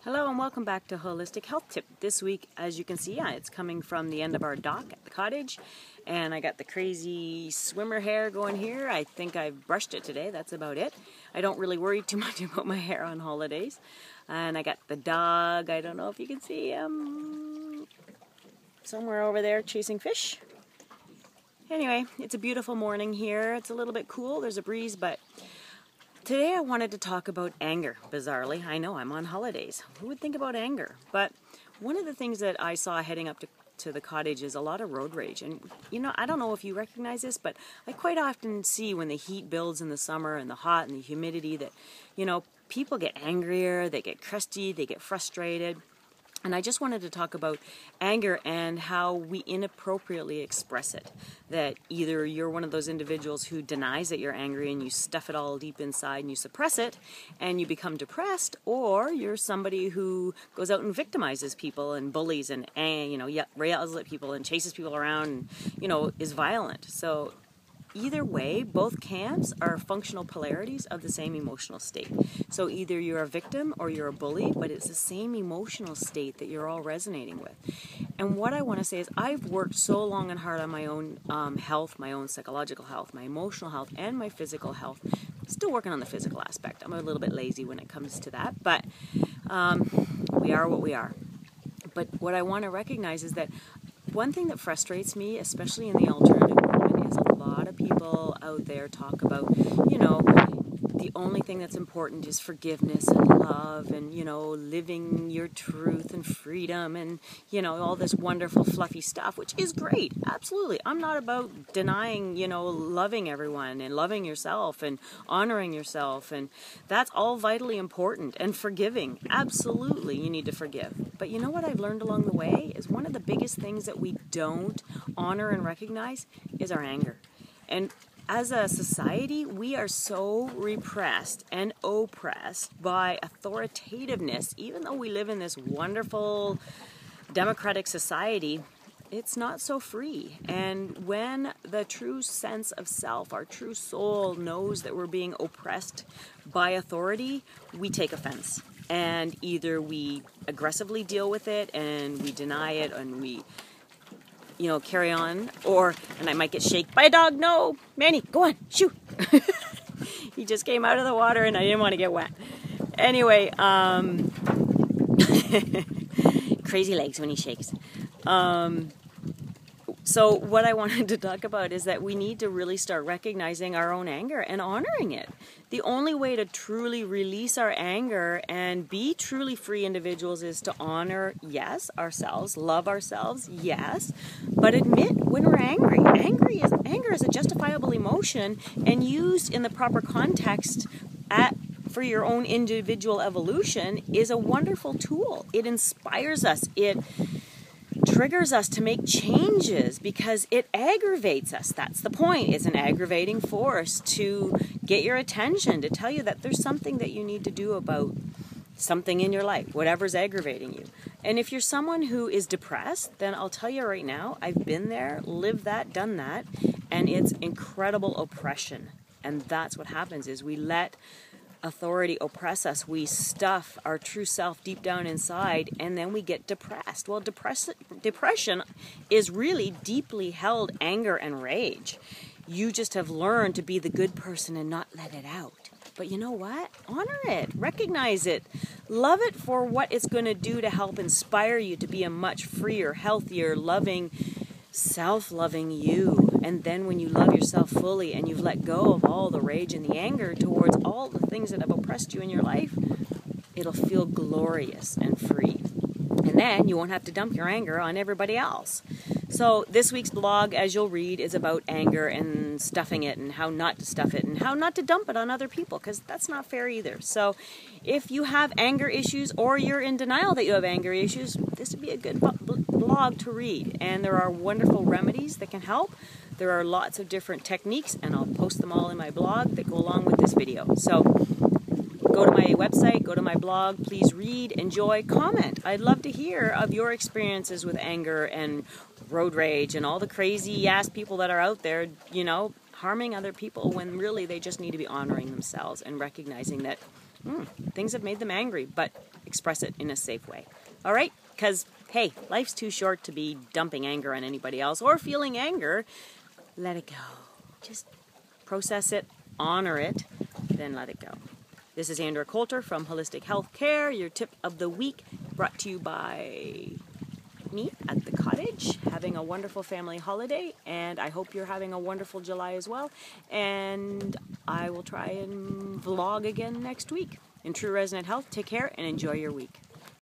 Hello and welcome back to Holistic Health Tip. This week, as you can see, it's coming from the end of our dock at the cottage, and I got the crazy swimmer hair going here. I think I've brushed it today, that's about it. I don't really worry too much about my hair on holidays. And I got the dog, I don't know if you can see him, somewhere over there chasing fish. Anyway, it's a beautiful morning here. It's a little bit cool, there's a breeze, but today I wanted to talk about anger, bizarrely. I know, I'm on holidays. Who would think about anger? But one of the things that I saw heading up to the cottage is a lot of road rage. And, you know, I don't know if you recognize this, but I quite often see when the heat builds in the summer and the hot and the humidity that, you know, people get angrier, they get crusty, they get frustrated. And I just wanted to talk about anger and how we inappropriately express it. That either you're one of those individuals who denies that you're angry and you stuff it all deep inside and you suppress it and you become depressed, or you're somebody who goes out and victimizes people and bullies and you know, yells at people and chases people around and, you know, is violent. So either way, both camps are functional polarities of the same emotional state. So either you're a victim or you're a bully, but it's the same emotional state that you're all resonating with. And what I want to say is I've worked so long and hard on my own health, my own psychological health, my emotional health, and my physical health. Still working on the physical aspect. I'm a little bit lazy when it comes to that, but we are what we are. But what I want to recognize is that one thing that frustrates me, especially in the alternative movement, is a lot of people out there talk about, you know, the only thing that's important is forgiveness and love and, you know, living your truth and freedom and, you know, all this wonderful fluffy stuff, which is great. Absolutely. I'm not about denying, you know, loving everyone and loving yourself and honoring yourself. And that's all vitally important. And forgiving. Absolutely. You need to forgive. But you know what I've learned along the way is one of the biggest things that we don't honor and recognize is our anger. And as a society, we are so repressed and oppressed by authoritativeness. Even though we live in this wonderful democratic society, it's not so free. And when the true sense of self, our true soul, knows that we're being oppressed by authority, we take offense. And either we aggressively deal with it and we deny it and we, you know, carry on, and I might get shaken by a dog. No, Manny, go on, shoot. He just came out of the water and I didn't want to get wet. Anyway, crazy legs when he shakes. So what I wanted to talk about is that we need to really start recognizing our own anger and honoring it. The only way to truly release our anger and be truly free individuals is to honor, yes, ourselves, love ourselves, yes, but admit when we're angry. Anger is a justifiable emotion, and used in the proper context for your own individual evolution is a wonderful tool. It inspires us. It triggers us to make changes because it aggravates us. That's the point. It's an aggravating force to get your attention, to tell you that there's something that you need to do about something in your life, whatever's aggravating you. And if you're someone who is depressed, then I'll tell you right now, I've been there, lived that, done that, and it's incredible oppression. And that's what happens is we let authority oppress us. We stuff our true self deep down inside, and then we get depressed. Well, depression is really deeply held anger and rage. You just have learned to be the good person and not let it out. But you know what? Honor it. Recognize it. Love it for what it's going to do to help inspire you to be a much freer, healthier, loving, self-loving you. And then when you love yourself fully and you've let go of all the rage and the anger towards all the things that have oppressed you in your life, it'll feel glorious and free. And then you won't have to dump your anger on everybody else. So this week's blog, as you'll read, is about anger and stuffing it and how not to stuff it and how not to dump it on other people, because that's not fair either. So if you have anger issues or you're in denial that you have anger issues, this would be a good blog to read. And there are wonderful remedies that can help. There are lots of different techniques, and I'll post them all in my blog that go along with this video. So go to my website, go to my blog, please read, enjoy, comment. I'd love to hear of your experiences with anger and road rage and all the crazy ass people that are out there, you know, harming other people when really they just need to be honoring themselves and recognizing that things have made them angry, but express it in a safe way. All right? Because, hey, life's too short to be dumping anger on anybody else or feeling anger. Let it go. Just process it, honor it, then let it go. This is Andrea Coulter from Wholistic Healthcare, your tip of the week, brought to you by me at the cottage, having a wonderful family holiday, and I hope you're having a wonderful July as well, and I will try and vlog again next week. In true resonant health, take care and enjoy your week.